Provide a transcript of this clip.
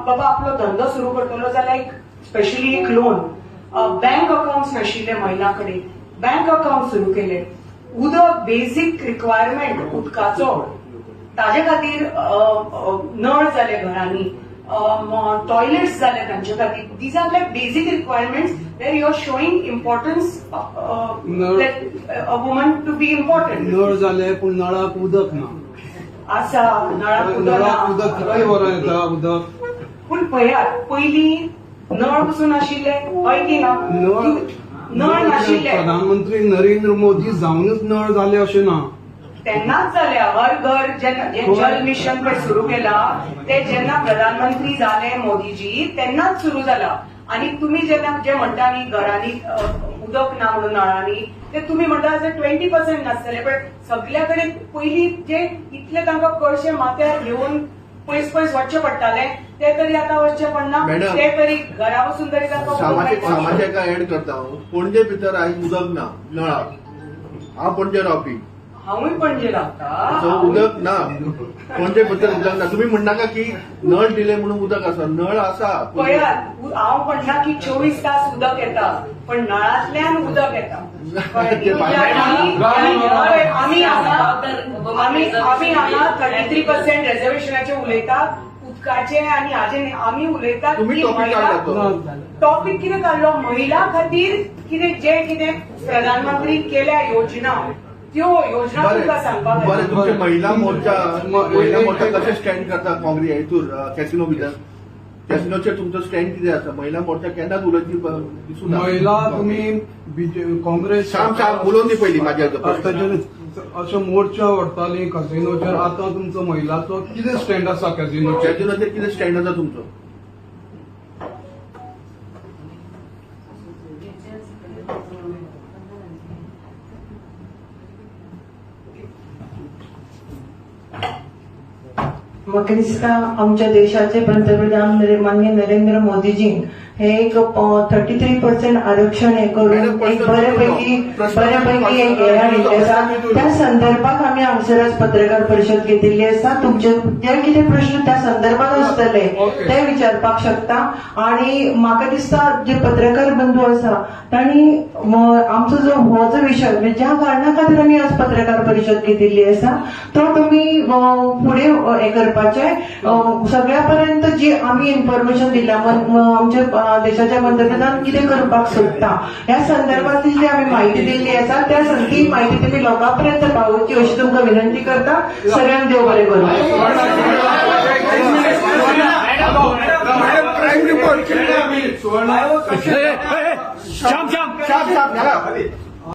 बाबा आपलो धंदो सुरू करतलो जाल्यार एक स्पेशली एक लोन बँक अकाउंट आशिल्ले महिला कडेन बँक अकाउंट सुरू केले उदक बेसिक रिक्वायरमेंट उदकाचो ताजे खातीर नळ जाले घरांनी टॉयलेट्स जाले तांचे खातीर these are like basic requirements where you are showing importance a woman to be important. नळ जाले पूण नळाक उदक ना. आसा नळाक उदक कितले वरां येता उदक. पूण पळयात पयलीं नळ पसून आशिल्ले हय की ना नळ नाशिल्ले. प्रधानमंत्री नरेंद्र मोदी जावनच नळ जाले अशें ना. तेन्नाच जाल्या हर घर जेन्ना जल मिशन पळय सुरू केला ते जेन्ना प्रधानमंत्री जाले मोदीजी तेन्नाच सुरू जाला. आणि तुम्ही जेन्ना जे म्हणटा न्ही घरांनी उदक ना म्हणून नळांनी ते तुम्ही म्हणटा 20% नासतले पण सगळ्या कडेन पयलीं जे इतले तांकां कळशे माथ्यार घेवन पयस पयस वचचें पडटाले ते तरी आतां वचचें पडना. ते तरी घरा बसून तरी तांकां सामाजिक एड करता पणजे भितर आयज उदक ना नळाक. हांव पणजे रावपी हांवूय पणजे रावता उदक ना पणजे भितर उदक ना. तुम्ही म्हणनाका की नळ दिले म्हणून उदक आसा नळ आसा. पळयात हांव म्हणटा की 24 तास उदक येता पण नळांतल्यान उदक येता. आमी हांगा 33% रिझर्वेशनाचे उलयतात उदकाचे आणि हाजे आमी उलयतात की टॉपिक कितें काडलो महिला खातीर कितें जे कितें प्रधानमंत्री केल्या योजना त्यो योजना तुमकां सांगपाक बरें तुमचे महिला मोर्चा कशें स्टँड करता काँग्रेस हेतूर कॅसिनो भितर कॅसिनोचेर तुमचो स्टँड कितें आसा. महिला मोर्चा केन्नाच उलयची दिसून महिला तुमी काँग्रेस शाम उलोवन दी पयली म्हाज्या अशें मोर्चा व्हरताली कॅसिनोचेर. आतां तुमचो महिलाचो कितें स्टँड आसा कॅसिनोचेर कितें स्टँड आसा तुमचो. म्हाका दिसता आमच्या देशाचे पंतप्रधान माननीय नरेंद्र मोदीजी हे एक 33% आरक्षण हे करून एक बऱ्यापैकी एक हे हाडिल्ले आसा. त्या संदर्भात आम्ही हांगसर आज पत्रकार परिशद घेतिल्ली आसा. तुमचे जे कितें प्रश्न त्या संदर्भात आसतले ते विचारपाक शकता. आणि म्हाका दिसता जे पत्रकार बंधू आसा तांणी आमचो जो हो जो विषय ज्या कारणां खातीर आमी आज पत्रकार परिशद घेतिल्ली आसा तो तुमी फुडें हे करपाचे सगळ्या पर्यंत जी आमी इन्फॉर्मेशन दिल्या आमच्या देशाच्या पंतप्रधान कितें करपाक सोदता ह्या संदर्भातली जी आमी माहिती दिल्ली आसा त्या ती माहिती तुम्ही लोकांपर्यंत पावोवची अशी तुमकां विनंती करता. सगळ्यांक देव बरें करूं. श्याम